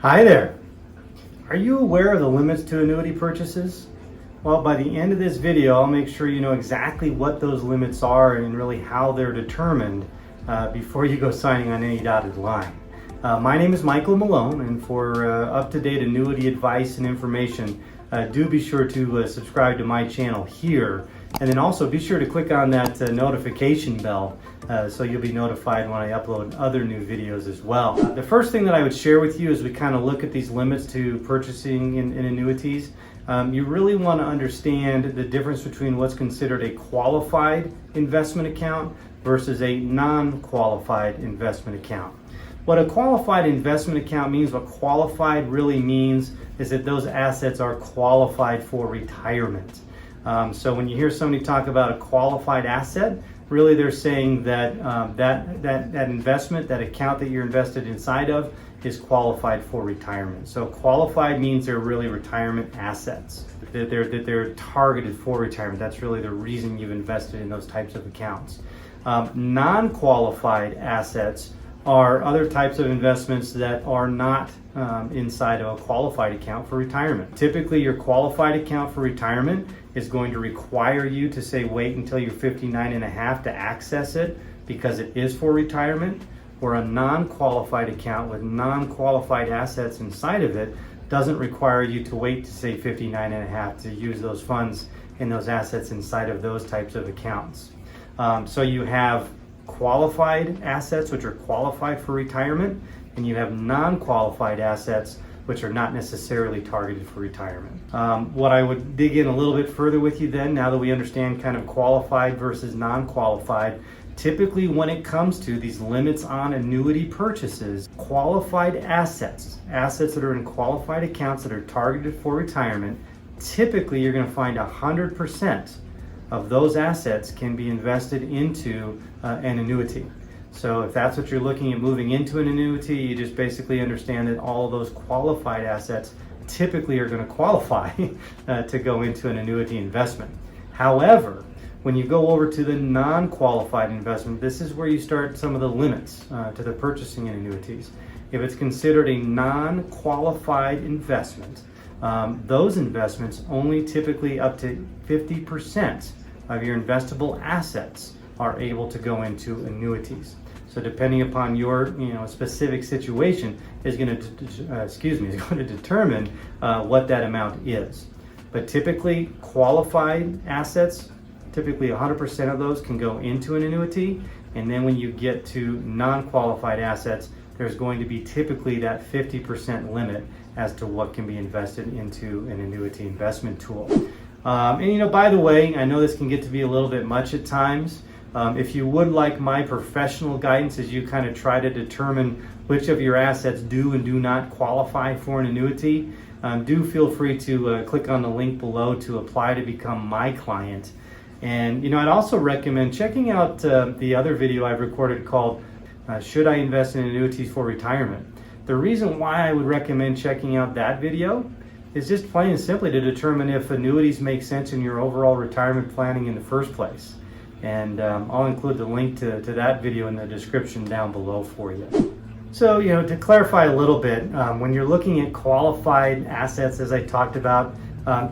Hi there. Are you aware of the limits to annuity purchases? Well, by the end of this video, I'll make sure you know exactly what those limits are and really how they're determined before you go signing on any dotted line. My name is Michael Malone, and for up-to-date annuity advice and information, do be sure to subscribe to my channel here. And then also be sure to click on that notification bell so you'll be notified when I upload other new videos as well. The first thing that I would share with you as we kind of look at these limits to purchasing in annuities, you really want to understand the difference between what's considered a qualified investment account versus a non-qualified investment account. What a qualified investment account means, what qualified really means, is that those assets are qualified for retirement. So when you hear somebody talk about a qualified asset, really they're saying that that investment, that account that you're invested inside of, is qualified for retirement. So qualified means they're really retirement assets, that they're targeted for retirement. That's really the reason you've invested in those types of accounts. Non-qualified assets are other types of investments that are not inside of a qualified account for retirement. Typically, your qualified account for retirement is going to require you to say wait until you're 59 and a half to access it because it is for retirement, or a non-qualified account with non-qualified assets inside of it doesn't require you to wait to say 59 and a half to use those funds and those assets inside of those types of accounts. So you have qualified assets which are qualified for retirement, and you have non-qualified assets which are not necessarily targeted for retirement. What I would dig in a little bit further with you then, now that we understand kind of qualified versus non-qualified, typically when it comes to these limits on annuity purchases, qualified assets that are in qualified accounts that are targeted for retirement, typically you're going to find 100% of those assets can be invested into an annuity. So if that's what you're looking at moving into an annuity, you just basically understand that all of those qualified assets typically are going to qualify to go into an annuity investment. However, when you go over to the non-qualified investment, this is where you start some of the limits to the purchasing in annuities. If it's considered a non-qualified investment, those investments only typically up to 50% of your investable assets are able to go into annuities. So depending upon your specific situation is going to determine what that amount is. But typically qualified assets, typically 100% of those can go into an annuity, and then when you get to non-qualified assets, there's going to be typically that 50% limit as to what can be invested into an annuity investment tool. And by the way, I know this can get to be a little bit much at times. If you would like my professional guidance as you kind of try to determine which of your assets do and do not qualify for an annuity, do feel free to click on the link below to apply to become my client. And I'd also recommend checking out the other video I've recorded called Should I Invest in Annuities for Retirement? The reason why I would recommend checking out that video is just plain and simply to determine if annuities make sense in your overall retirement planning in the first place. And I'll include the link to that video in the description down below for you. So, to clarify a little bit, when you're looking at qualified assets, as I talked about,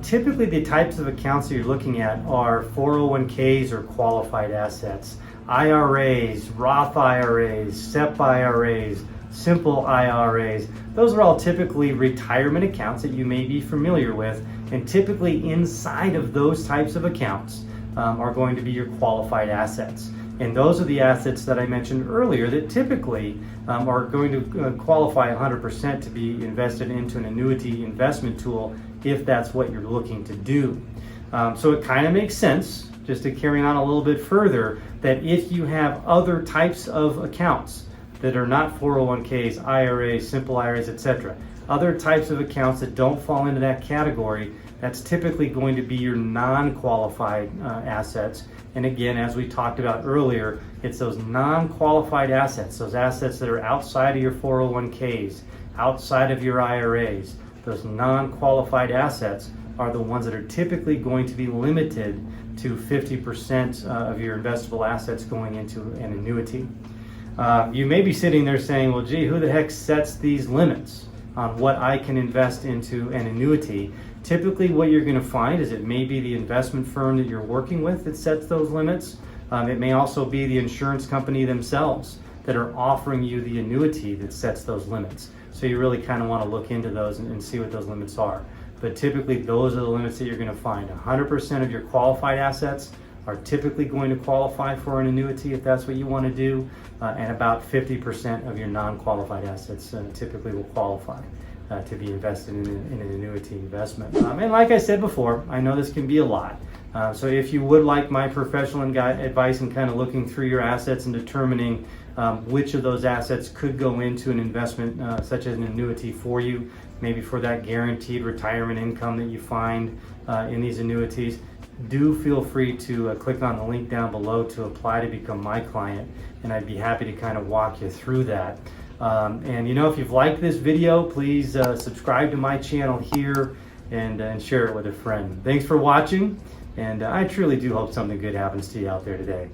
typically the types of accounts that you're looking at are 401ks or qualified assets, IRAs, Roth IRAs, SEP IRAs, simple IRAs. Those are all typically retirement accounts that you may be familiar with, and typically inside of those types of accounts are going to be your qualified assets. And those are the assets that I mentioned earlier that typically are going to qualify 100% to be invested into an annuity investment tool if that's what you're looking to do. So it kind of makes sense, just to carry on a little bit further, that if you have other types of accounts that are not 401ks, IRAs, simple IRAs, etc., other types of accounts that don't fall into that category, that's typically going to be your non-qualified assets. And again, as we talked about earlier, it's those non-qualified assets, those assets that are outside of your 401ks, outside of your IRAs. Those non-qualified assets are the ones that are typically going to be limited to 50% of your investable assets going into an annuity. You may be sitting there saying, well, gee, who the heck sets these limits on what I can invest into an annuity, typically what you're going to find is it may be the investment firm that you're working with that sets those limits. It may also be the insurance company themselves that are offering you the annuity that sets those limits. So you really kind of want to look into those and see what those limits are. But typically those are the limits that you're going to find. 100% of your qualified assets are typically going to qualify for an annuity if that's what you want to do, and about 50% of your non-qualified assets typically will qualify to be invested in an annuity investment. And like I said before, I know this can be a lot. So if you would like my professional advice in kind of looking through your assets and determining which of those assets could go into an investment such as an annuity for you, maybe for that guaranteed retirement income that you find in these annuities, do feel free to click on the link down below to apply to become my client, and I'd be happy to kind of walk you through that. And you know, if you've liked this video, please subscribe to my channel here and share it with a friend. Thanks for watching, and I truly do hope something good happens to you out there today.